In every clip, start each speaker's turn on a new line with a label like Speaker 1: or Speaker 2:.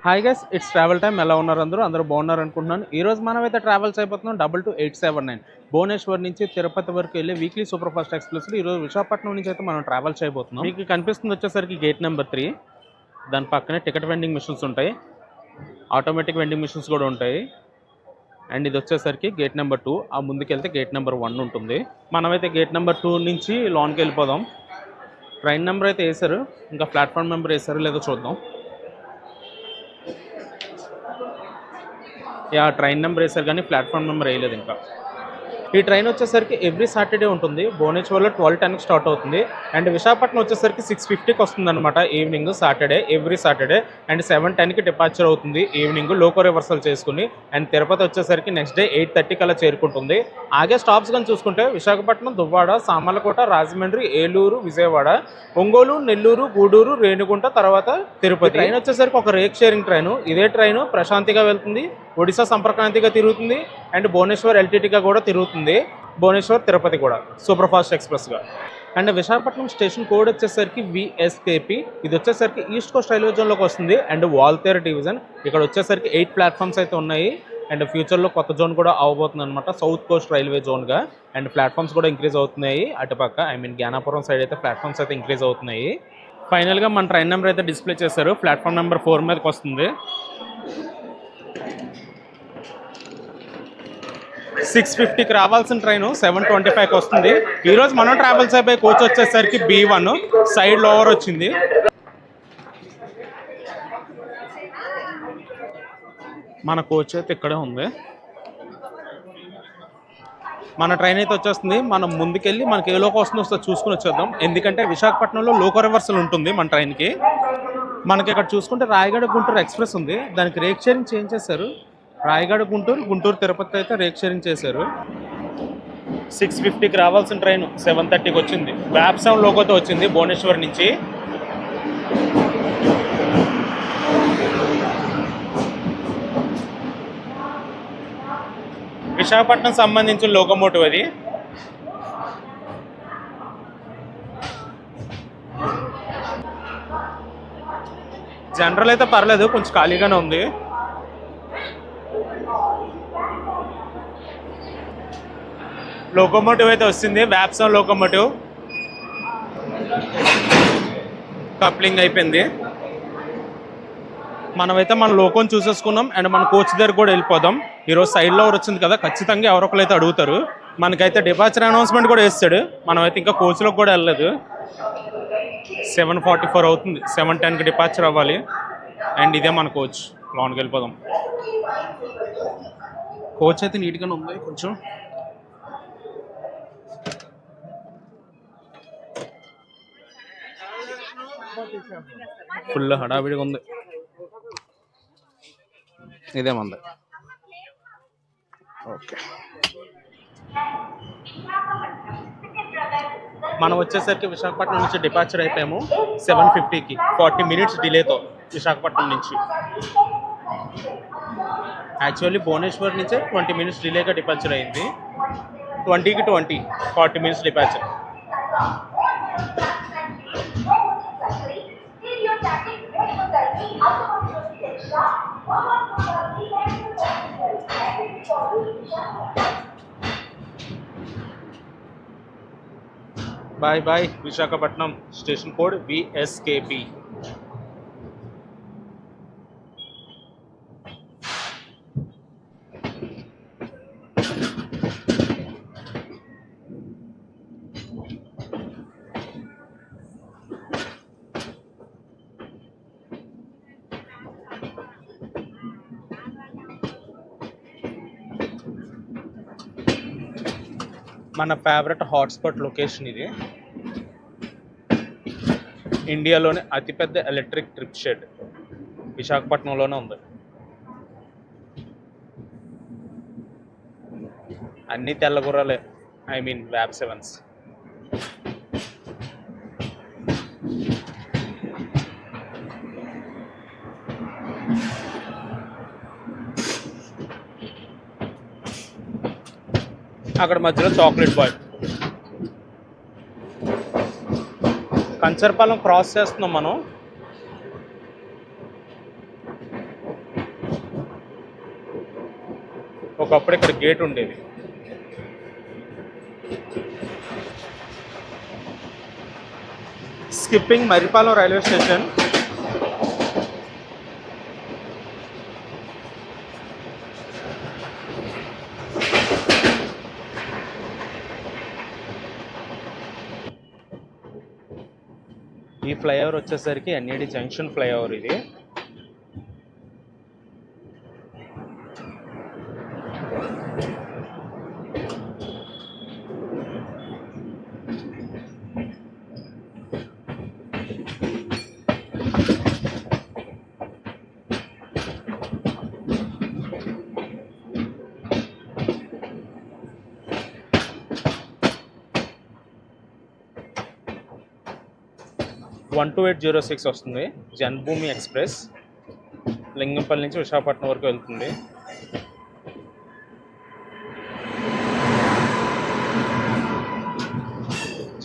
Speaker 1: Hi guys, it's travel time. ఎలా ఉన్నారు? అందరూ బాగున్నారు అనుకుంటున్నాను. ఈ రోజు మనమైతే ట్రావెల్స్ అయిపోతున్నాం 22879 భువనేశ్వర్ నుంచి తిరుపతి వరకు వెళ్ళే వీక్లీ సూపర్ ఫాస్ట్ ఎక్స్ప్రెస్. ఈరోజు విశాఖపట్నం నుంచి అయితే మనం ట్రావెల్ చేయబోతున్నాం. మీకు కనిపిస్తుంది వచ్చేసరికి గేట్ నెంబర్ 3. దాని పక్కనే టికెట్ వెండింగ్ మిషన్స్ ఉంటాయి, ఆటోమేటిక్ వెండింగ్ మిషన్స్ కూడా ఉంటాయి. అండ్ ఇది వచ్చేసరికి గేట్ నెంబర్ 2. ఆ ముందుకెళ్తే గేట్ నెంబర్ 1 ఉంటుంది. మనమైతే గేట్ నెంబర్ 2 నుంచి లోన్కి వెళ్ళిపోదాం. ట్రైన్ నెంబర్ అయితే వేశారు, ఇంకా ప్లాట్ఫామ్ నెంబర్ వేశారు లేదో చూద్దాం. ట్రైన్ నెంబర్ వేసారు కానీ ప్లాట్ఫామ్ నెంబర్ వేయలేదు ఇంకా. ఈ ట్రైన్ వచ్చేసరికి ఎవ్రీ సాటర్డే ఉంటుంది. భువనేశ్వర్లో 12:10కి స్టార్ట్ అవుతుంది. అండ్ విశాఖపట్నం వచ్చేసరికి 6:50కి వస్తుంది అనమాట evening, Saturday, every Saturday. And 7:10కి డిపార్చర్ అవుతుంది ఈవినింగ్, లోకో రివర్సల్ చేసుకుని. అండ్ తిరుపతి వచ్చేసరికి నెక్స్ట్ డే 8:30 కల్లా చేరుకుంటుంది. ఆగే స్టాప్స్ కానీ చూసుకుంటే విశాఖపట్నం, దువ్వాడ, సామర్లకోట, రాజమండ్రి, ఏలూరు, విజయవాడ, ఒంగోలు, నెల్లూరు, గూడూరు, రేణిగుంట, తర్వాత తిరుపతి. ట్రైన్ వచ్చేసరికి ఒక రేక్ షేరింగ్ ట్రైన్. ఇదే ట్రైన్ ప్రశాంతిగా వెళ్తుంది, ఒడిశా సంపర్క్రాంతిగా తిరుగుతుంది, అండ్ భువనేశ్వర్ ఎల్టీటీగా కూడా తిరుగుతుంది. భువనేశ్వర్ తిరుపతి కూడా సూపర్ ఫాస్ట్ ఎక్స్ప్రెస్గా. అండ్ విశాఖపట్నం స్టేషన్ కోడ్ వచ్చేసరికి VSKP. ఇది వచ్చేసరికి ఈస్ట్ కోస్ట్ రైల్వే జోన్లోకి వస్తుంది అండ్ వాల్తేరు డివిజన్. ఇక్కడ వచ్చేసరికి 8 ప్లాట్ఫామ్స్ అయితే ఉన్నాయి. అండ్ ఫ్యూచర్లో కొత్త జోన్ కూడా అవబోతుంది అనమాట, సౌత్ కోస్ట్ రైల్వే జోన్గా. అండ్ ప్లాట్ఫామ్స్ కూడా ఇంక్రీజ్ అవుతున్నాయి అటుపక్క, జ్ఞానాపురం సైడ్ అయితే ప్లాట్ఫామ్స్ అయితే ఇంక్రీజ్ అవుతున్నాయి. ఫైనల్గా మన ట్రైన్ నెంబర్ అయితే డిస్ప్లే చేశారు, ప్లాట్ఫామ్ నెంబర్ 4 మీదకి వస్తుంది. 6:50కి రావాల్సిన ట్రైన్ 7:25కి వస్తుంది. ఈరోజు మనం ట్రావెల్స్ అయిపోయి కోచ్ వచ్చేసరికి B1 సైడ్ లోవర్ వచ్చింది. మన కోచ్ అయితే ఇక్కడే ఉంది. మన ట్రైన్ అయితే వచ్చేస్తుంది. మనం ముందుకెళ్ళి మనకి ఏ లోకో వస్తుందో చూసుకుని వచ్చేద్దాం. ఎందుకంటే విశాఖపట్నంలో లోకో రివర్సల్ ఉంటుంది మన ట్రైన్కి. మనకి ఇక్కడ చూసుకుంటే రాయగడ గుంటూరు ఎక్స్ప్రెస్ ఉంది, దానికి రేక్ షేరింగ్ చేంజ్ చేశారు. రాయగడ గుంటూరు, గుంటూరు తిరుపతి అయితే రేక్ షేరింగ్ చేశారు. 6:50కి రావాల్సిన ట్రైన్ 7:30కి వచ్చింది. వ్యాప్సమ్ లోకోతో వచ్చింది భువనేశ్వర్ నుంచి. విశాఖపట్నం సంబంధించిన లోకోమోటివ్ అది. జనరల్ అయితే పర్లేదు, కొంచెం ఖాళీగానే ఉంది. లోకోమోటివ్ అయితే వస్తుంది, వ్యాప్సమ్ లోకోమోటివ్. కప్లింగ్ అయిపోయింది. మనమైతే మన లోకోని చూసేసుకున్నాం అండ్ మన కోచ్ దగ్గర కూడా వెళ్ళిపోదాం. ఈరోజు సైడ్లో వచ్చింది కదా, ఖచ్చితంగా ఎవరొకరు అయితే అడుగుతారు. మనకైతే డిపార్చర్ అనౌన్స్మెంట్ కూడా వేస్తాడు. మనమైతే ఇంకా కోచ్లోకి కూడా వెళ్ళలేదు. 7:44 అవుతుంది, 7:10కి డిపార్చర్ అవ్వాలి. అండ్ ఇదే మన కోచ్, లోన్కి వెళ్ళిపోదాం. కోచ్ అయితే నీట్గానే ఉంది, కొంచెం ఫుల్ హడావిడిగా ఉంది. ఇదే మంది. ఓకే, మనం వచ్చేసరికి విశాఖపట్నం నుంచి డిపార్చర్ అయిపోయాము 7:50కి, 40 మినిట్స్ డిలేతో విశాఖపట్నం నుంచి. యాక్చువల్లీ భువనేశ్వర్ నుంచే 20 మినిట్స్ డిలేగా డిపార్చర్ అయింది. 20కి 20, 40 minutes departure. Bye bye Visakhapatnam. Station code VSKP. మన ఫేవరెట్ హాట్స్పాట్ లొకేషన్ ఇది. ఇండియాలోనే అతిపెద్ద ఎలక్ట్రిక్ ట్రిప్ షెడ్ విశాఖపట్నంలోనే ఉంది. అన్నీ తెల్లగుర్రాలే, వ్యాప్ 7s. అక్కడ మధ్యలో చాక్లెట్ బాయ్. కంచర్పాలెం క్రాస్ చేస్తున్నాం మనం. ఒకప్పుడు ఇక్కడ గేట్ ఉండేది. Skipping Maripalem railway station. ఈ ఫ్లైఓవర్ వచ్చేసరికి ఎన్ఏడి జంక్షన్ ఫ్లైఓవర్ ఇది. వన్ 2806 వస్తుంది. జన్మభూమి ఎక్స్ప్రెస్ లింగంపల్లి నుంచి విశాఖపట్నం వరకు వెళ్తుంది.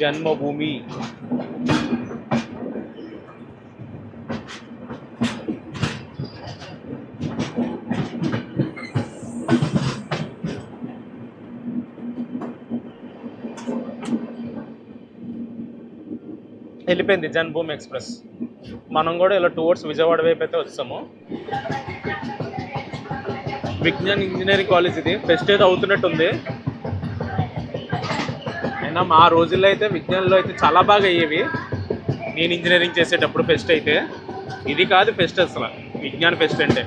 Speaker 1: జన్మభూమి. వెళ్ళిపోయింది జన్మభూమి ఎక్స్ప్రెస్. మనం కూడా ఇలా టువర్డ్స్ విజయవాడ వైపు అయితే వచ్చాము. విజ్ఞాన్ ఇంజనీరింగ్ కాలేజ్ ఇది. ఫెస్ట్ అయితే అవుతున్నట్టుంది. అయినా మా రోజుల్లో అయితే విజ్ఞాన్లో అయితే చాలా బాగా అయ్యేవి. నేను ఇంజనీరింగ్ చేసేటప్పుడు ఫెస్ట్ అయితే ఇది కాదు ఫెస్ట్ అసలు. విజ్ఞాన్ ఫెస్ట్ అంటే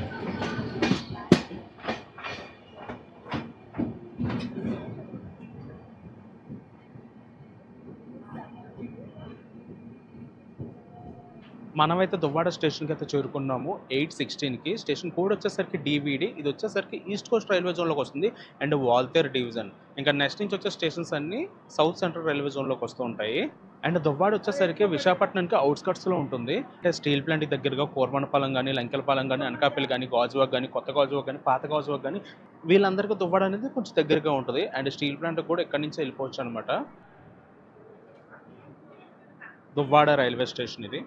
Speaker 1: మనమైతే దువ్వాడ స్టేషన్కి అయితే చేరుకున్నాము 8:16కి. స్టేషన్ కోడ్ వచ్చేసరికి డివిడి. ఇది వచ్చేసరికి ఈస్ట్ కోస్ట్ రైల్వే జోన్లోకి వస్తుంది అండ్ వాల్తేర్ డివిజన్. ఇంకా నెక్స్ట్ నుంచి వచ్చే స్టేషన్స్ అన్ని సౌత్ సెంట్రల్ రైల్వే జోన్లోకి వస్తూ ఉంటాయి. అండ్ దువ్వాడ వచ్చేసరికి విశాఖపట్నానికి అవుట్స్కట్స్లో ఉంటుంది. అంటే స్టీల్ ప్లాంట్కి దగ్గరగా కోరమనపాలెం కానీ, లంకెలపాలెం కానీ, అనకాపల్లి కానీ, గాజువాక్ కానీ, కొత్త గాజువాక్ కానీ, పాత గాజువాక్ కానీ వీళ్ళందరికీ దువ్వాడ అనేది కొంచెం దగ్గరగా ఉంటుంది. అండ్ స్టీల్ ప్లాంట్ కూడా ఇక్కడి నుంచి వెళ్ళిపోవచ్చు అనమాట. దువ్వాడ రైల్వే స్టేషన్ ఇది.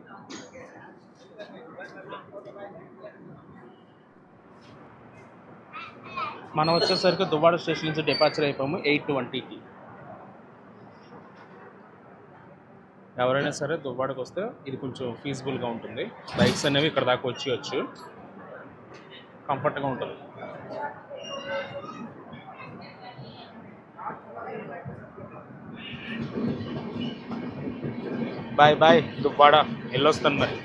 Speaker 1: మనం వచ్చేసరికి దువ్వాడ స్టేషన్ నుంచి డిపార్చర్ అయిపోయాము 8:20కి. ఎవరైనా సరే దువ్వాడకు వస్తే ఇది కొంచెం ఫీజిబుల్గా ఉంటుంది. బైక్స్ అనేవి ఇక్కడ దాకా వచ్చి కంఫర్ట్గా ఉంటుంది. Bye bye Duvvada. వెళ్ళొస్తాను మరి.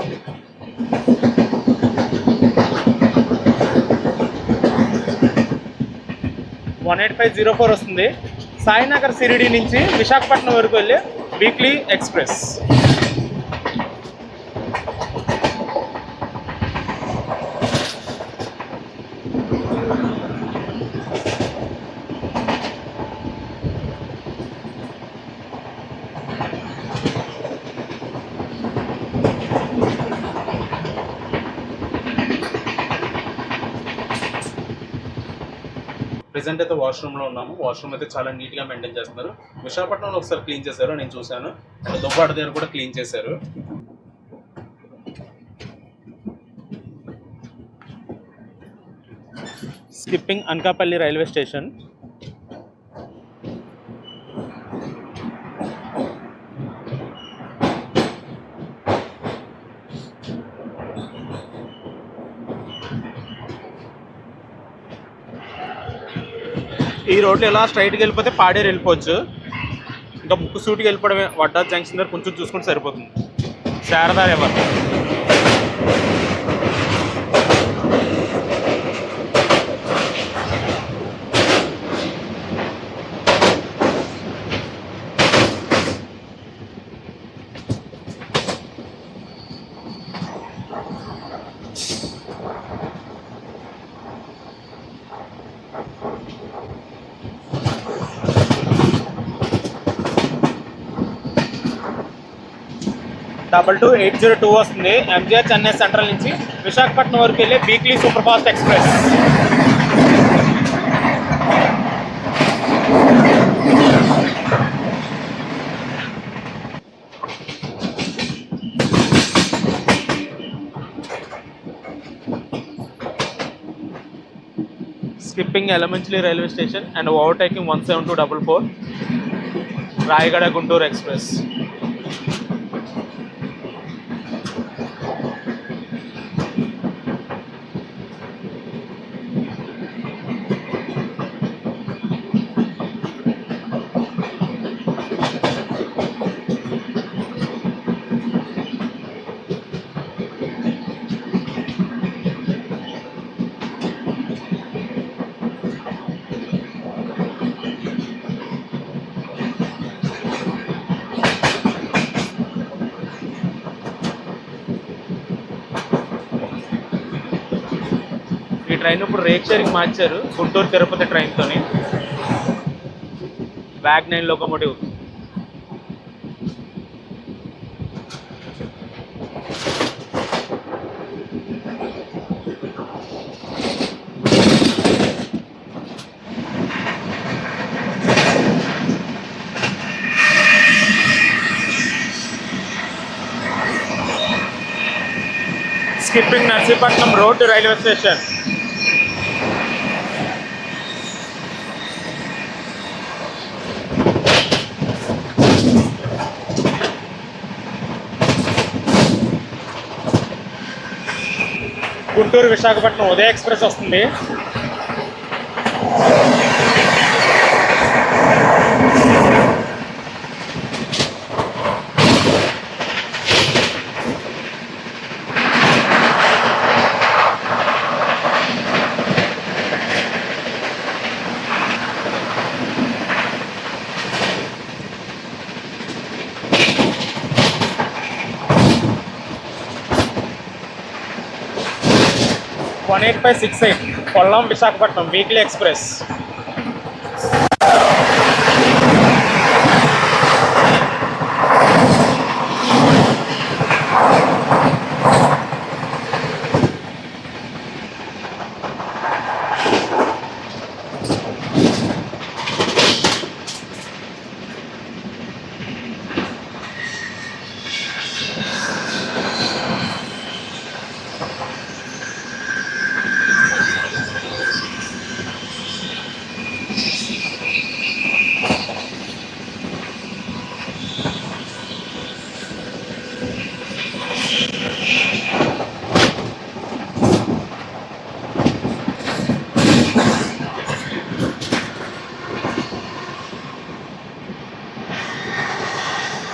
Speaker 1: 18504 వస్తుంది. సాయినగర్ సిరిడి నుంచి విశాఖపట్నం వరకు వెళ్ళే వీక్లీ ఎక్స్ప్రెస్. ప్రెజెంట్ అయితే వాష్రూమ్లో ఉన్నాము. వాష్రూమ్ అయితే చాలా నీట్గా మెయింటైన్ చేస్తున్నారు. విశాఖపట్నంలో ఒకసారి క్లీన్ చేశారు, నేను చూశాను. అండ్ దువ్వాడ దగ్గర కూడా క్లీన్ చేశారు. Skipping Anakapalli railway station. ఈ రోడ్లు ఎలా స్ట్రైట్కి వెళ్ళిపోతే పాడేరు వెళ్ళిపోవచ్చు. ఇంకా ముక్కు సూటికి వెళ్ళిపోవడమే. వడ్డా జంక్షన్ దగ్గర కొంచెం చూసుకుంటే సరిపోతుంది. శారదా రివర్. డబల్ 2802 వస్తుంది. ఎంజిఆర్ చెన్నై సెంట్రల్ నుంచి విశాఖపట్నం వరకు వెళ్ళే weekly super fast express. Skipping Elementary railway station and overtaking 17244 Rayagada Guntur Express. ఈ ట్రైన్ ఇప్పుడు రేక్ షేరింగ్ మార్చారు గుంటూరు తిరుపతి ట్రైన్తోని. బ్యాగ్ 9 locomotive. Skipping Narsipatnam Road to railway station. Guntur Visakhapatnam Udaya express వస్తుంది. One 8568 Kollam Visakhapatnam weekly express.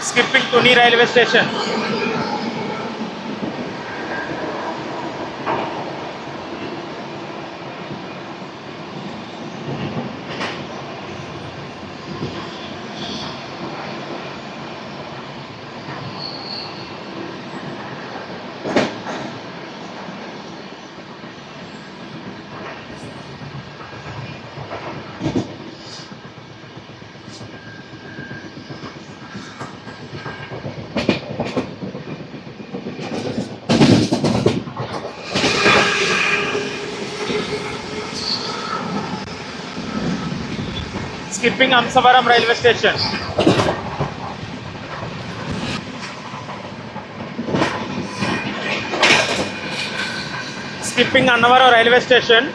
Speaker 1: Skipping Tuni railway station. Skipping Amsavaram railway station. Skipping Annavaram railway station.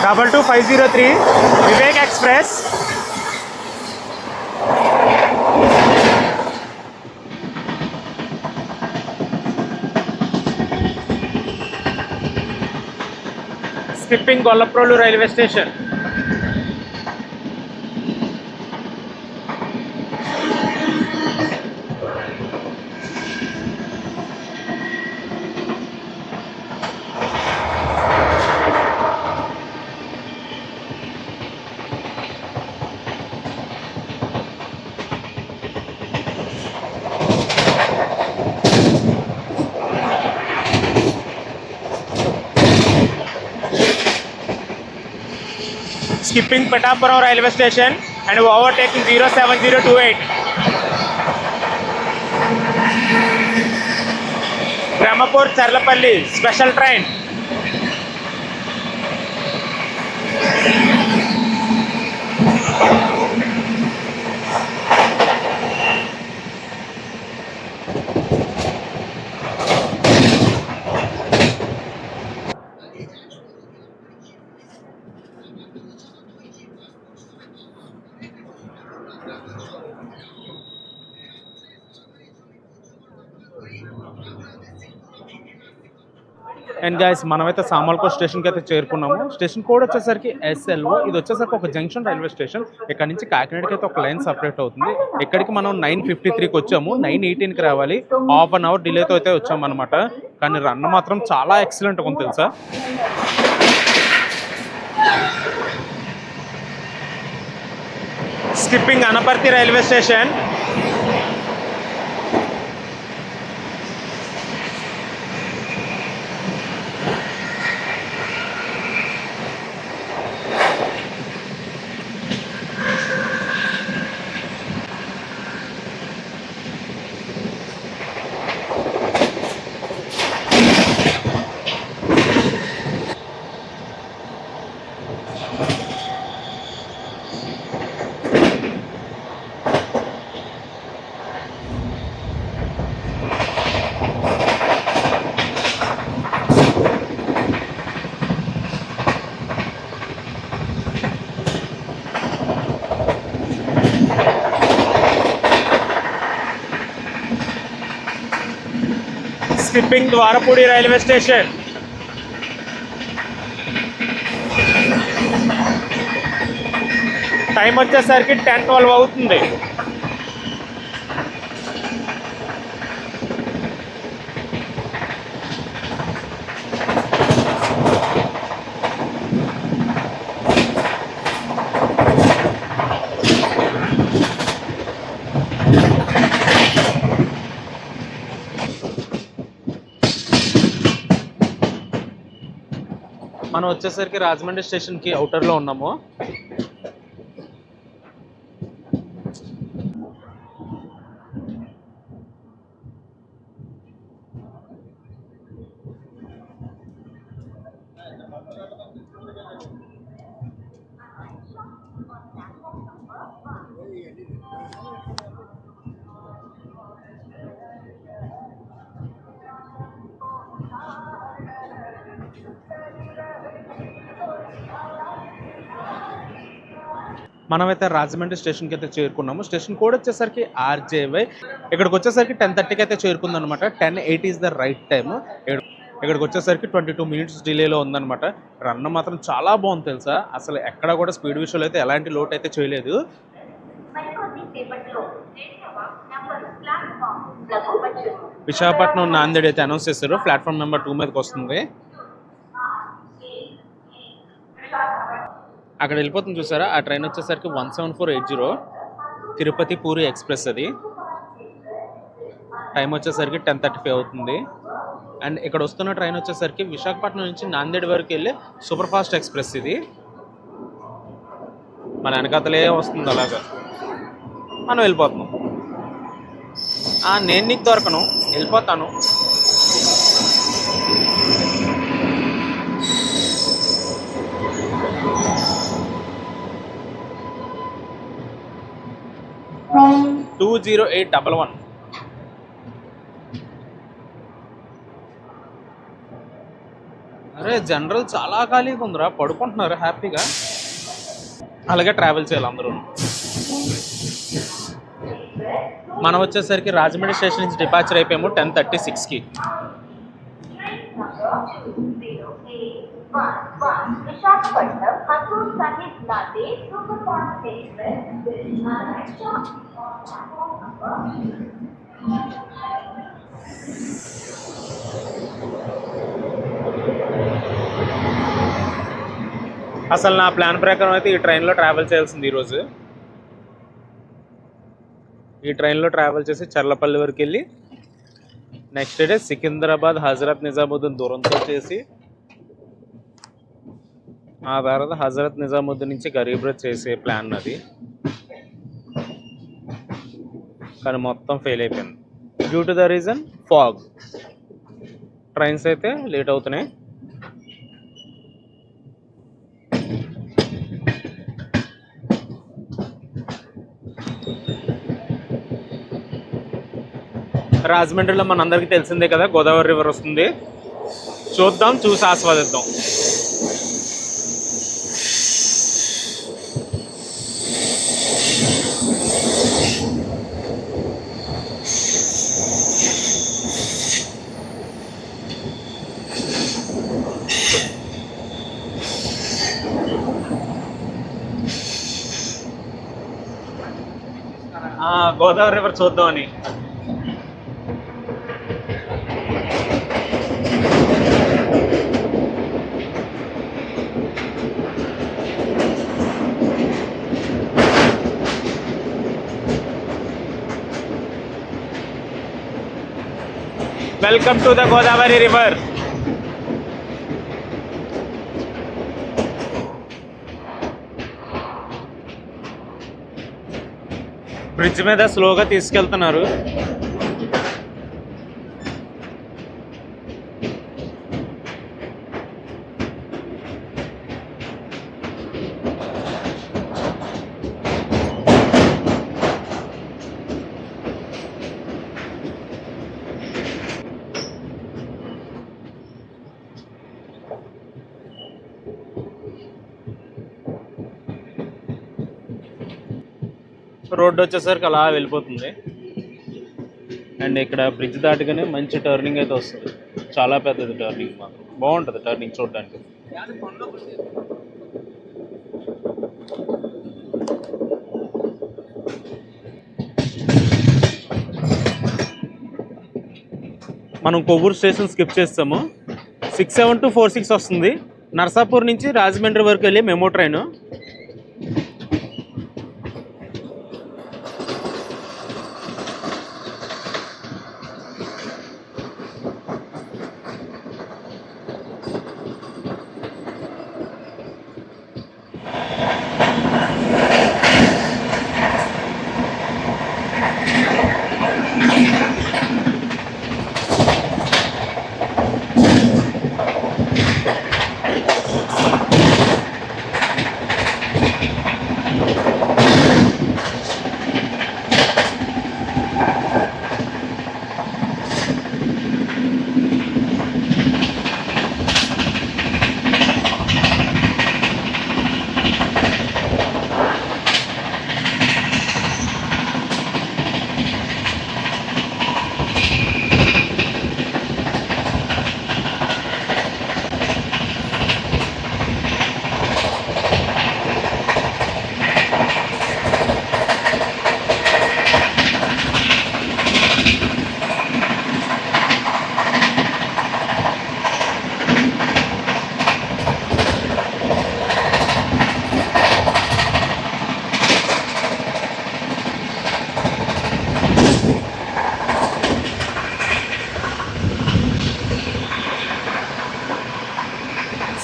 Speaker 1: Double 2503 Vivek Express. Skipping Gollaprolu railway station. Skipping Petapuram railway station and overtaking 07028. Brahmapur Charlapalli special train. And guys మనమైతే సామర్లకోట స్టేషన్కి అయితే చేరుకున్నాము. Station code వచ్చేసరికి SLO. ఇది వచ్చేసరికి ఒక junction railway station. ఇక్కడ నుంచి కాకినాడకి అయితే ఒక లైన్ సపరేట్ అవుతుంది. ఇక్కడికి మనం 9:53కి వచ్చాము, 9:18కి రావాలి. హాఫ్ అన్ అవర్ డిలేతో అయితే వచ్చాము అనమాట. కానీ రన్ మాత్రం చాలా ఎక్సలెంట్గా ఉంది తెలుసా. Skipping Anaparthi railway station. Skipping Dwarapudi railway station. Time వచ్చేసరికి 10-12 అవుతుంది. మనం వచ్చేసరికి రాజమండ్రి స్టేషన్కి అవుటర్లో ఉన్నాము. మనమైతే రాజమండ్రి స్టేషన్కి అయితే చేరుకున్నాము. స్టేషన్ కోడ్ వచ్చేసరికి RJY. ఇక్కడికి వచ్చేసరికి 10:30కి అయితే చేరుకుంది అనమాట. 10:08 ఈజ్ ద రైట్ టైమ్. ఇక్కడికి వచ్చేసరికి 22 మినిట్స్ డిలేలో ఉందన్నమాట. రన్ మాత్రం చాలా బాగుంది తెలుసా. అసలు ఎక్కడ కూడా స్పీడ్ విషయంలో అయితే ఎలాంటి లోటు అయితే చేయలేదు. విశాఖపట్నం నాందేడ్ అయితే అనౌన్స్ చేశారు. ప్లాట్ఫామ్ నెంబర్ 2 మీదకి వస్తుంది. అక్కడ వెళ్ళిపోతుంది చూసారా. ఆ ట్రైన్ వచ్చేసరికి 17480 తిరుపతి పూరి ఎక్స్ప్రెస్. అది టైం వచ్చేసరికి 10:35 అవుతుంది. అండ్ ఇక్కడ వస్తున్న ట్రైన్ వచ్చేసరికి విశాఖపట్నం నుంచి నాందేడ్ వరకు వెళ్ళే సూపర్ ఫాస్ట్ ఎక్స్ప్రెస్. ఇది మన వెనకాతలే వస్తుంది. అలాగా మనం వెళ్ళిపోతున్నాం. నేను నీకు దొరకను, వెళ్ళిపోతాను. టూ 0811. అరే జనరల్ చాలా ఖాళీగా ఉందిరా, పడుకుంటున్నారు హ్యాపీగా. అలాగే ట్రావెల్ చేయాలి అందరూ. మనం వచ్చేసరికి రాజమండ్రి స్టేషన్ నుంచి డిపార్చర్ అయిపోయాము 10:36కి. అసలు నా ప్లాన్ ప్రకారం అయితే ఈ ట్రైన్లో ట్రావెల్ చేయాల్సింది ఈరోజు. ఈ ట్రైన్లో ట్రావెల్ చేసి చర్లపల్లి వరకు వెళ్ళి నెక్స్ట్ డే సికింద్రాబాద్ హజరత్ నిజాముద్దీన్ దూరంతో చేసి ఆ తర్వాత హజరత్ నిజాముద్దీన్ నుంచి గరీబ్ రథ్ చేసే ప్లాన్ అది. కానీ మొత్తం ఫెయిల్ అయిపోయింది due to the reason fog. Trains అయితే లేట్ అవుతున్నాయి. రాజమండ్రిలో మనందరికీ తెలిసిందే కదా, గోదావరి రివర్ వస్తుంది. చూద్దాం, చూసి ఆస్వాదిద్దాం. గోదావరి రివర్ చూద్దామని. Welcome to the Godavari river. Bridge మీద స్లోగా తీసుకెళ్తున్నారు. రోడ్డు వచ్చేసరికి అలా వెళ్ళిపోతుంది. అండ్ ఇక్కడ బ్రిడ్జ్ దాటగానే మంచి టర్నింగ్ అయితే వస్తుంది. చాలా పెద్దది టర్నింగ్, మాత్రం బాగుంటుంది టర్నింగ్ చూడడానికి. మనం కొవ్వూరు స్టేషన్ స్కిప్ చేస్తాము. 67246 వస్తుంది. నర్సాపూర్ నుంచి రాజమండ్రి వరకు వెళ్ళి memo train.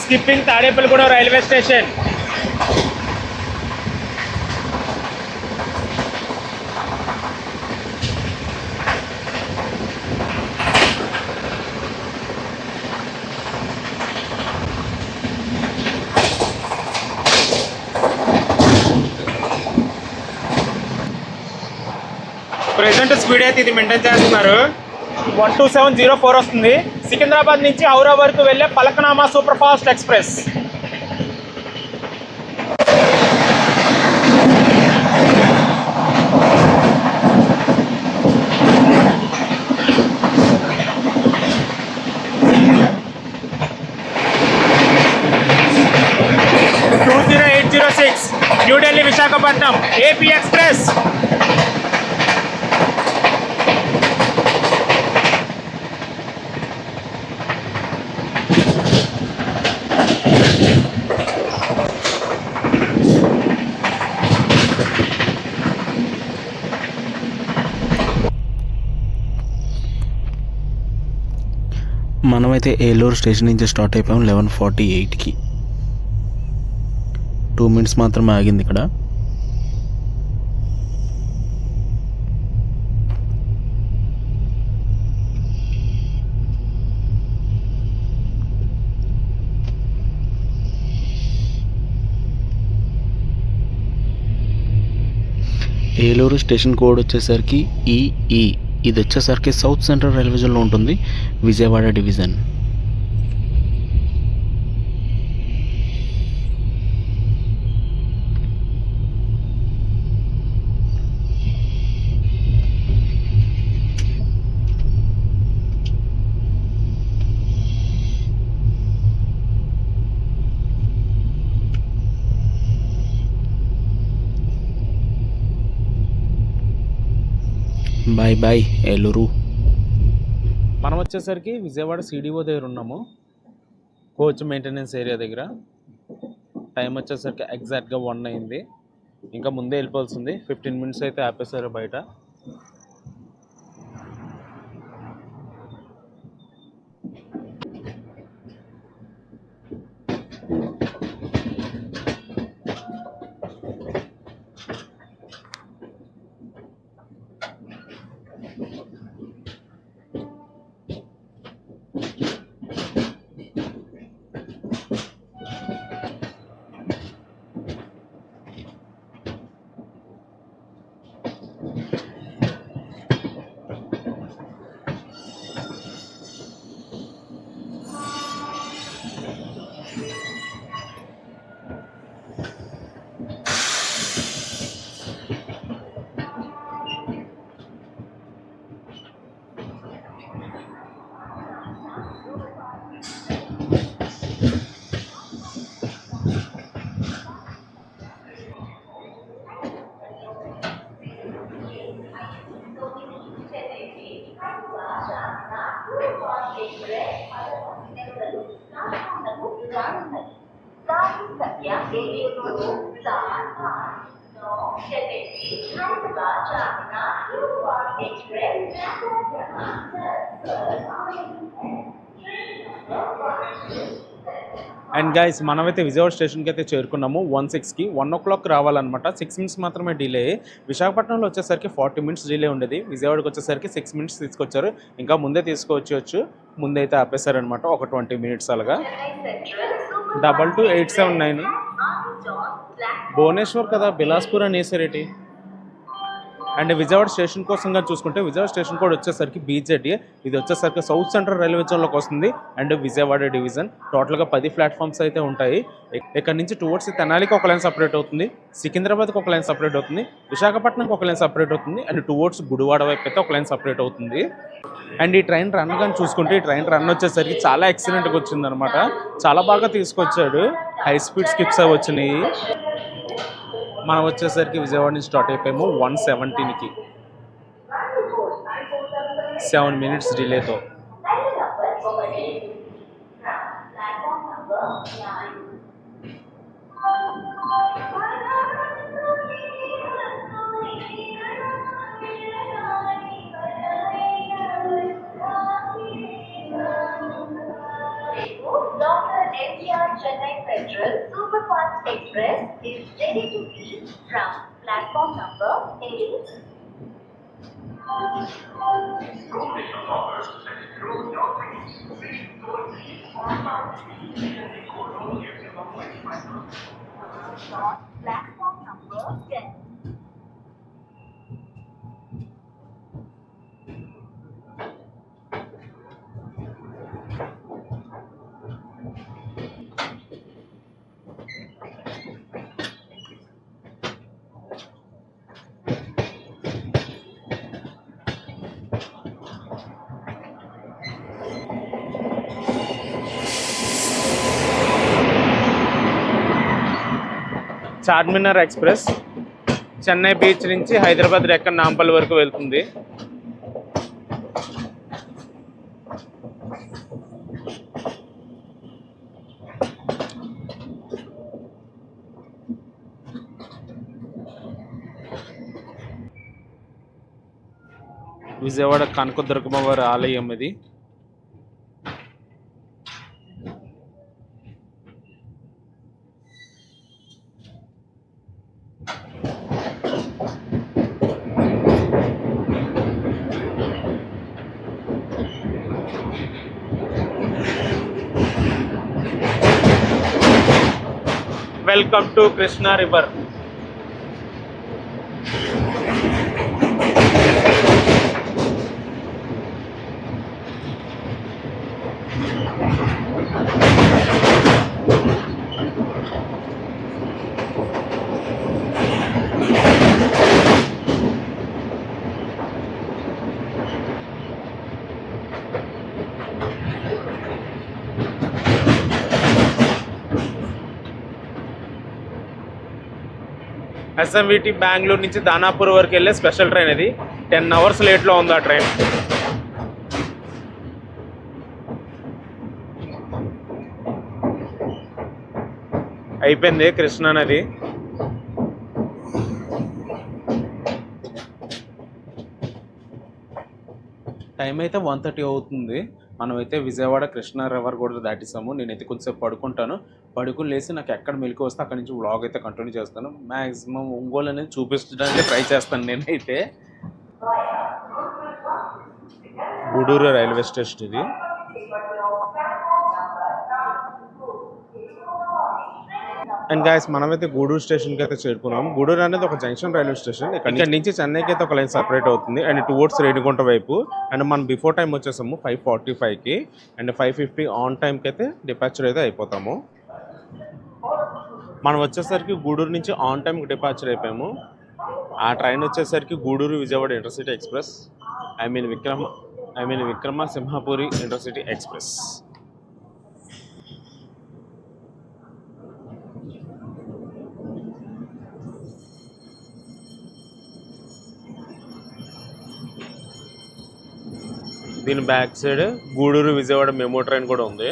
Speaker 1: Skipping Tadepalligudem railway station. Present speed అయితే ఇది మెయింటైన్ చేస్తున్నారు. 12704 వస్తుంది. సికింద్రాబాద్ నుంచి హౌరా వరకు వెళ్ళే Falaknuma super fast express. New Delhi Visakhapatnam AP express.
Speaker 2: మనమైతే ఏలూరు స్టేషన్ నుంచి స్టార్ట్ అయిపోయాం 11:48కి. 2 minutes మాత్రమే ఆగింది ఇక్కడ. ఏలూరు స్టేషన్ కోడ్ వచ్చేసరికి ఈఈ. ఇది వచ్చేసరికి సౌత్ సెంట్రల్ రైల్వే జోన్లో ఉంటుంది, Vijayawada division. Bye bye Eluru.
Speaker 1: మనం వచ్చేసరికి విజయవాడ సిడిఓ దగ్గర ఉన్నాము, కోచ్ మెయింటెనెన్స్ ఏరియా దగ్గర. టైం వచ్చేసరికి ఎగ్జాక్ట్గా 1 అయింది. ఇంకా ముందే వెళ్ళిపోవాల్సింది. 15 minutes అయితే ఆపేశారు బయట. అండ్ గైస్, మనమైతే విజయవాడ స్టేషన్కి అయితే చేరుకున్నాము 1:06కి. 1 o'clock రావాలన్నమాట. 6 minutes మాత్రమే డిలే. విశాఖపట్నంలో వచ్చేసరికి 40 minutes డిలే ఉండేది. విజయవాడకి వచ్చేసరికి 6 minutes తీసుకొచ్చారు. ఇంకా ముందే తీసుకొచ్చేయచ్చు, ముందే అయితే ఆపేశారనమాట. ఒక 20 minutes అలాగా. 22879 భువనేశ్వర్ కదా, బిలాస్పూర్ అని వేసారేటి. అండ్ విజయవాడ స్టేషన్ కోసం కానీ చూసుకుంటే విజయవాడ స్టేషన్ కోడ్ వచ్చేసరికి బీజెడ్ఏ. ఇది వచ్చేసరికి సౌత్ సెంట్రల్ రైల్వే జోన్లోకి వస్తుంది అండ్ విజయవాడ డివిజన్. టోటల్గా 10 ప్లాట్ఫామ్స్ అయితే ఉంటాయి. ఇక్కడ నుంచి టువర్డ్స్ తెనాలికి ఒక లైన్ సపరేట్ అవుతుంది, సికింద్రాబాద్కి ఒక లైన్ సపరేట్ అవుతుంది, విశాఖపట్నంకి ఒక లైన్ సపరేట్ అవుతుంది అండ్ టువర్డ్స్ గుడివాడ వైపు అయితే ఒక లైన్ సపరేట్ అవుతుంది. అండ్ ఈ ట్రైన్ రన్ కానీ చూసుకుంటే ఈ ట్రైన్ రన్ వచ్చేసరికి చాలా ఎక్సలెంట్గా వచ్చిందనమాట. చాలా బాగా తీసుకొచ్చాడు. హై స్పీడ్ స్కిప్స్ అవి వచ్చినాయి. మనం వచ్చేసరికి విజయవాడ నుంచి స్టార్ట్ అయిపోయాము 1:17కి, 7 minutes డిలేతో.
Speaker 3: Chennai Central Superfast Express is ready to leave from platform number 8. Platform number 10.
Speaker 1: Charminar express Chennai beach నుంచి హైదరాబాద్ రెక్క నాంపల్లి వరకు వెళ్తుంది. విజయవాడ కనకదుర్గమ్మవారి ఆలయం ఇది. Welcome to Krishna river. SMVT Bengaluru నుంచి దానాపూర్ వరకు వెళ్ళే స్పెషల్ ట్రైన్ ఇది. 10 అవర్స్ లేట్లో ఉంది ఆ ట్రైన్. అయిపోయింది కృష్ణా నది. టైం అయితే 1:30 అవుతుంది. మనమైతే విజయవాడ కృష్ణా రివర్ కూడా దాటిస్తాము. నేనైతే కొంచెంసేపు పడుకుంటాను. పడుకుని లేసి నాకు ఎక్కడ మెలకు వస్తే అక్కడి నుంచి వ్లాగ్ అయితే కంటిన్యూ చేస్తాను. మ్యాక్సిమం ఒంగోలు అనేది చూపించడానికి ట్రై చేస్తాను నేనైతే. గూడూరు రైల్వే స్టేషన్ ఇది. అండ్ గాయస్ మనమైతే గూడూరు స్టేషన్కి అయితే చేరుకున్నాము. గూడూరు అనేది ఒక జంక్షన్ రైల్వే స్టేషన్. ఇక్కడ నుంచి చెన్నైకి అయితే ఒక లైన్ సపరేట్ అవుతుంది అండ్ టువర్డ్స్ రేణిగుంట వైపు. అండ్ మనం బిఫోర్ టైం వచ్చేసాము 5:45కి అండ్ 5:50 ఆన్ టైంకి అయితే డిపార్చర్ అయితే అయిపోతాము. మనం వచ్చేసరికి గూడూరు నుంచి ఆన్ టైంకి డిపార్చర్ అయిపోయాము. ఆ ట్రైన్ వచ్చేసరికి Gudur Vijayawada intercity express, I mean Vikrama Simhapuri intercity express. దీని back side Gudur Vijayawada MEMU train కూడా ఉంది.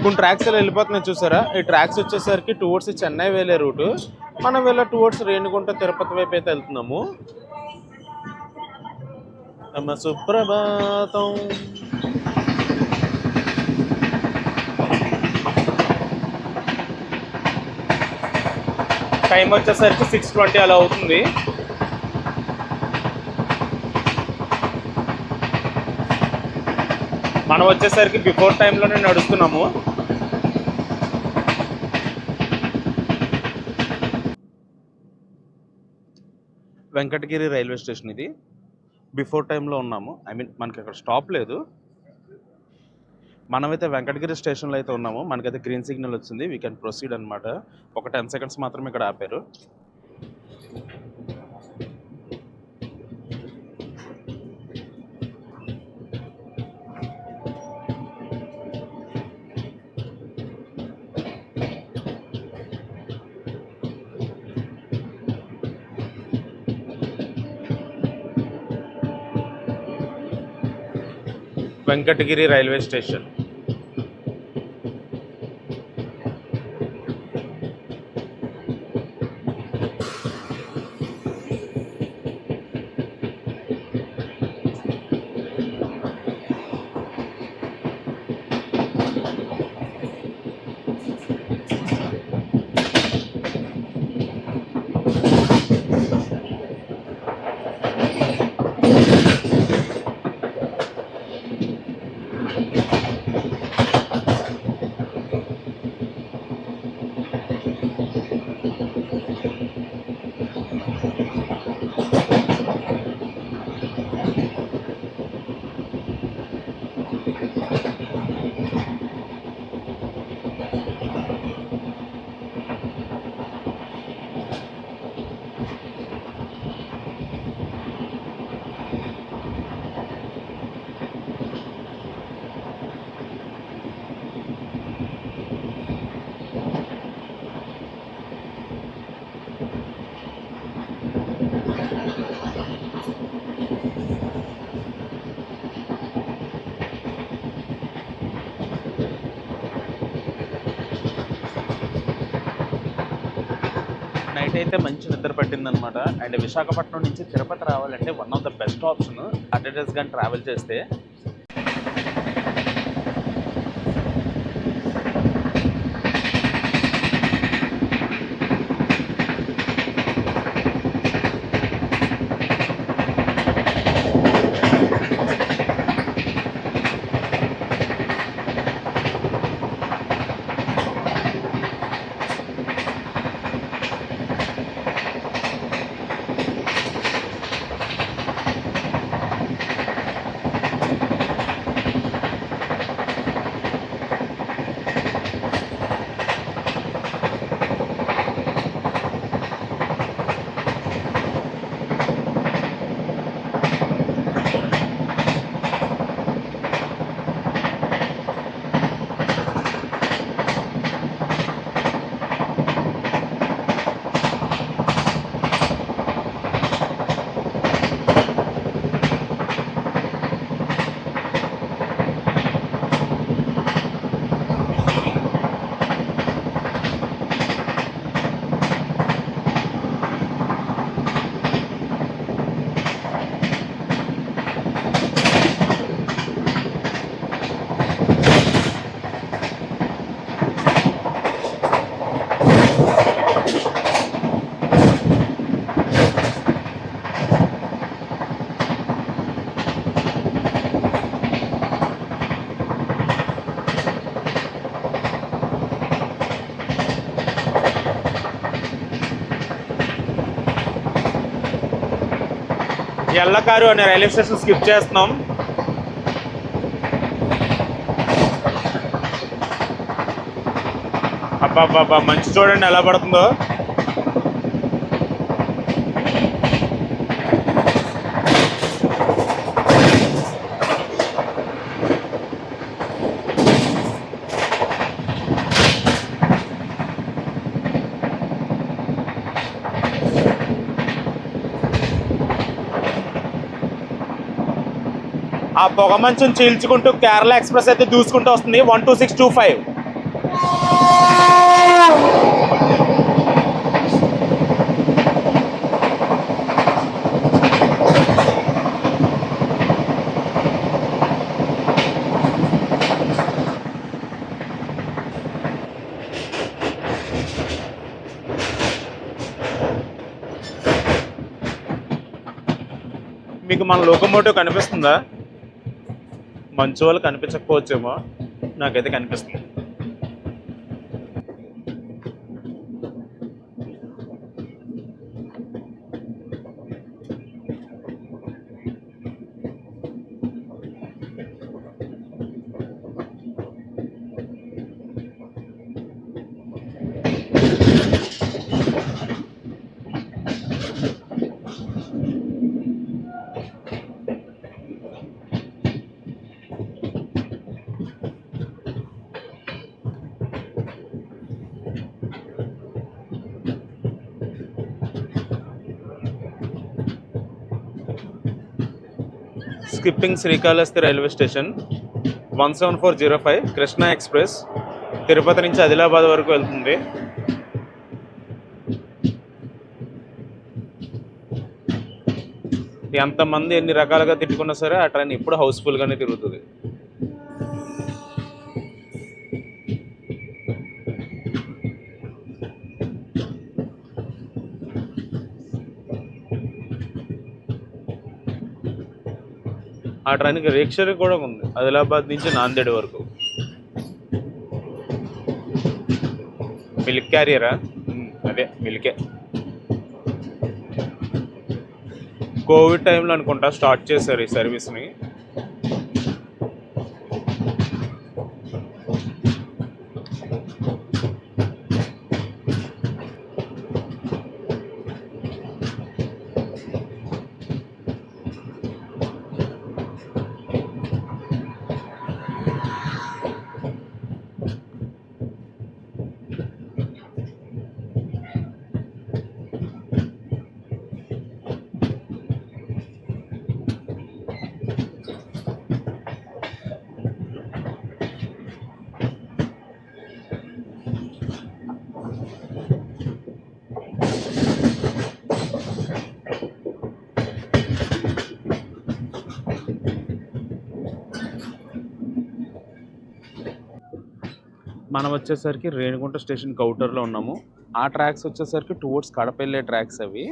Speaker 1: కొన్ని ట్రాక్స్ ఇలా వెళ్ళిపోతున్నాయి చూసారా. ఈ ట్రాక్స్ వచ్చేసరికి టువర్డ్స్ చెన్నై వెళ్ళే రూటు. మనం వెళ్ళే టువర్డ్స్ రేణిగుంట తిరుపతి వైపు అయితే వెళ్తున్నాము. అమ్మ సుప్రభాతం. టైం వచ్చేసరికి 6:20 అలా అవుతుంది. మనం వచ్చేసరికి బిఫోర్ టైంలోనే నడుస్తున్నాము. వెంకటగిరి రైల్వే స్టేషన్ ఇది. బిఫోర్ టైంలో ఉన్నాము. ఐ మీన్ మనకి అక్కడ స్టాప్ లేదు. మనమైతే వెంకటగిరి స్టేషన్లో అయితే ఉన్నాము. మనకైతే గ్రీన్ సిగ్నల్ వచ్చింది. వీ కెన్ ప్రొసీడ్ అనమాట. ఒక 10 సెకండ్స్ మాత్రమే ఇక్కడ ఆపారు. Venkatagiri railway station. నైట్ అయితే మంచి నిద్ర పట్టిందనమాట. అండ్ విశాఖపట్నం నుంచి తిరుపతి రావాలంటే one of the best option advertise కానీ ట్రావెల్ చేస్తే. ఎల్లకారు అనే రైల్వే స్టేషన్ స్కిప్ చేస్తున్నాం. అబ్బా మంచి చూడండి ఎలా పడుతుందో. ఆ పొగ మంచుని చీల్చుకుంటూ కేరళ ఎక్స్ప్రెస్ అయితే దూసుకుంటూ వస్తుంది 12625. మీకు మన లోకోమోటివ్ కనిపిస్తుందా? మంచు వాళ్ళు కనిపించకపోవచ్చేమో, నాకైతే కనిపిస్తుంది. Skipping Srikalahasti railway station 17405 Krishna express Tirupati నుంచి ఆదిలాబాద్ వరకు వెళ్తుంది. ఎంతమంది ఎన్ని రకాలుగా తిట్టుకున్నా సరే ఆ ట్రైన్ ఇప్పుడు హౌస్ఫుల్గానే తిరుగుతుంది. ఆ ట్రైన్కి రేక్షరి కూడా ఉంది ఆదిలాబాద్ నుంచి నాందేడ్ వరకు. మిల్క్ క్యారియరా? అదే మిల్కే. కోవిడ్ టైంలో అనుకుంటా స్టార్ట్ చేశారు ఈ సర్వీస్ని. మనం వచ్చేసరికి రేణిగుంట స్టేషన్ కౌంటర్లో ఉన్నాము. ఆ ట్రాక్స్ వచ్చేసరికి టువర్డ్స్ కడప వెళ్ళే ట్రాక్స్ అవి.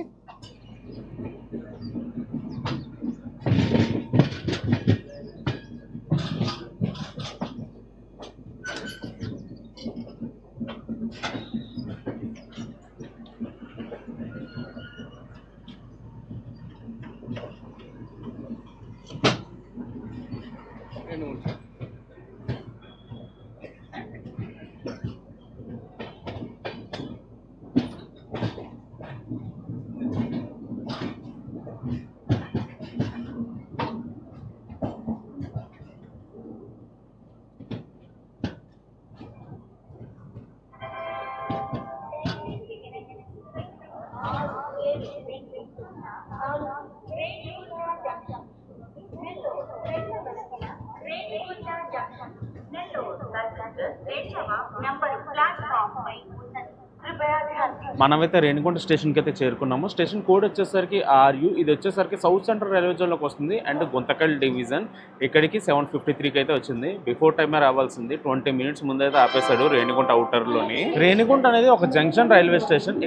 Speaker 1: మనమైతే రేణిగుంట స్టేషన్కి అయితే చేరుకున్నాము. స్టేషన్ కోడ్ వచ్చేసరికి RU. ఇది వచ్చేసరికి సౌత్ సెంట్రల్ రైల్వే జోన్లోకి వస్తుంది అండ్ గుంతకల్ డివిజన్. ఇక్కడికి 7:53కి అయితే వచ్చింది. బిఫోర్ టైమే రావాల్సింది, 20 మినిట్స్ ముందైతే ఆపేశాడు రేణిగుంట అవుటర్లోని. రేణిగుంట అనేది ఒక జంక్షన్ రైల్వే స్టేషన్.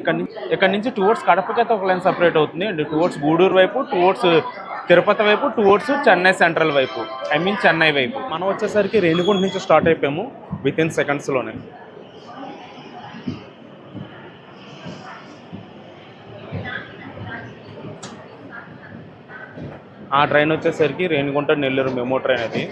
Speaker 1: ఇక్కడ నుంచి టువర్డ్స్ కడపకి అయితే ఒక లైన్ సపరేట్ అవుతుంది అండ్ టువర్డ్స్ గూడూరు వైపు, టువర్డ్స్ తిరుపతి వైపు, టువర్డ్స్ చెన్నై సెంట్రల్ వైపు, చెన్నై వైపు. మనం వచ్చేసరికి రేణిగుంట నుంచి స్టార్ట్ అయిపోయాము వితిన్ సెకండ్స్లోనే. ఆ ట్రైన్ వచ్చేసరికి రేణిగుంట నెల్లూరు మెమో ట్రైన్ అది.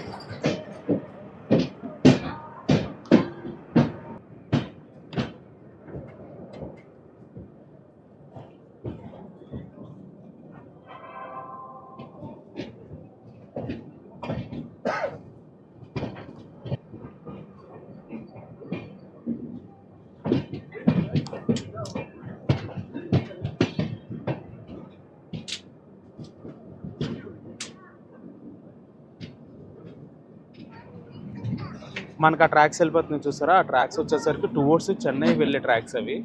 Speaker 1: మనకు ఆ ట్రాక్స్ వెళ్ళిపోతుంది చూసారా, ఆ ట్రాక్స్ వచ్చేసరికి టువర్డ్స్ చెన్నై వెళ్ళే ట్రాక్స్ అవి.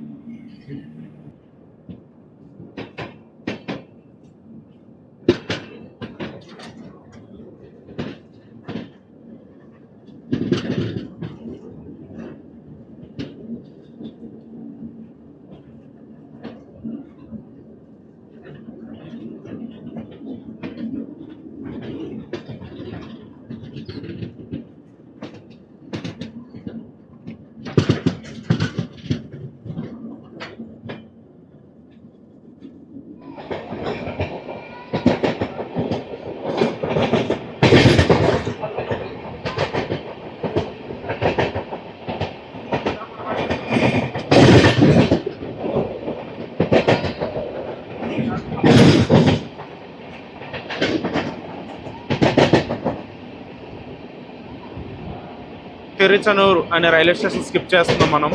Speaker 1: తిరుచనూరు అనే రైల్వే స్టేషన్ స్కిప్ చేస్తున్నాం మనం.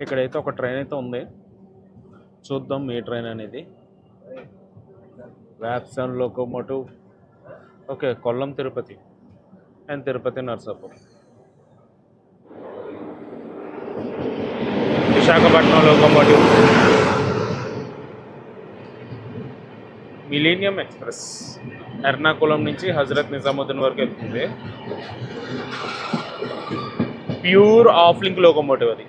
Speaker 1: ఇక్కడైతే ఒక ట్రైన్ అయితే ఉంది, చూద్దాం ఏ ట్రైన్ అనేది. వ్యాప్సన్ locomotive. Okay, Kollam Tirupati and Tirupati Narsapuram. Visakhapatnam locomotive millennium express Ernakulam నుంచి హజరత్ నిజాముద్దీన్ వరకు వెళ్తుంది. ప్యూర్ ఆఫ్ లింక్ లోకోమోటివ్ అది.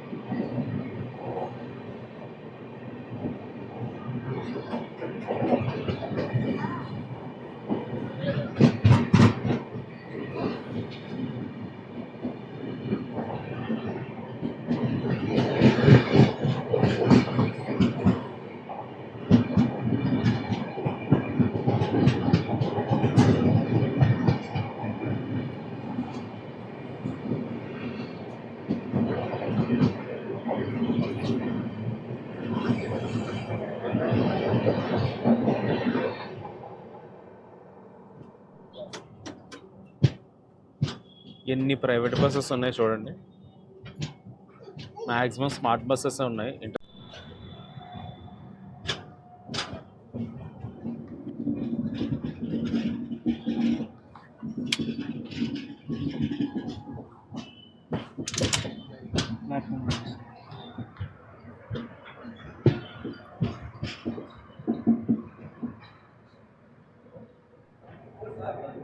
Speaker 1: ఎన్ని ప్రైవేట్ బస్సెస్ ఉన్నాయి చూడండి, మ్యాక్సిమం స్మార్ట్ బస్సెస్ ఉన్నాయి.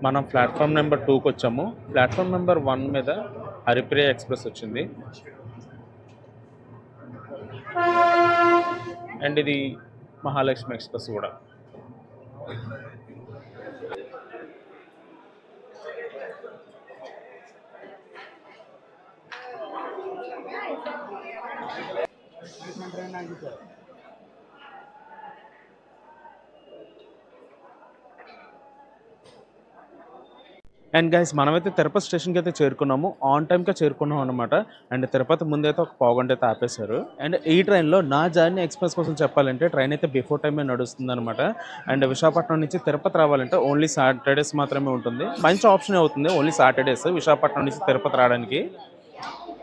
Speaker 1: మనం ప్లాట్ఫామ్ నెంబర్ 2కి వచ్చాము. ప్లాట్ఫామ్ నెంబర్ 1 మీద హరిప్రియ ఎక్స్ప్రెస్ వచ్చింది, అండ్ ఇది మహాలక్ష్మి ఎక్స్ప్రెస్ కూడా. అండ్ గైస్ మనమైతే తిరుపతి స్టేషన్కి అయితే చేరుకున్నాము, ఆన్ టైంకే చేరుకున్నాం అనమాట. అండ్ తిరుపతి ముందైతే ఒక పావుగంట అయితే ఆపేశారు. అండ్ ఈ ట్రైన్లో నా జర్నీ ఎక్స్ప్రెస్ కోసం చెప్పాలంటే ట్రైన్ అయితే బిఫోర్ టైమే నడుస్తుంది అనమాట. అండ్ విశాఖపట్నం నుంచి తిరుపతి రావాలంటే ఓన్లీ సాటర్డేస్ మాత్రమే ఉంటుంది. మంచి ఆప్షన్ అవుతుంది ఓన్లీ సాటర్డేస్ విశాఖపట్నం నుంచి తిరుపతి రావడానికి.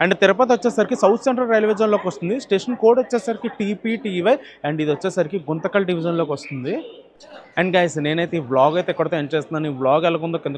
Speaker 1: అండ్ తిరుపతి వచ్చేసరికి సౌత్ సెంట్రల్ రైల్వే జోన్లోకి వస్తుంది. స్టేషన్ కోడ్ వచ్చేసరికి TPTY అండ్ ఇది వచ్చేసరికి గుంతకల్ డివిజన్లోకి వస్తుంది. అండ్ గైస్ నేనైతే ఈ వ్లాగ్ అయితే ఎక్కడితో ఎండ్ చేస్తున్నాను. ఈ వ్లాగ్ ఎలాగుందో కింద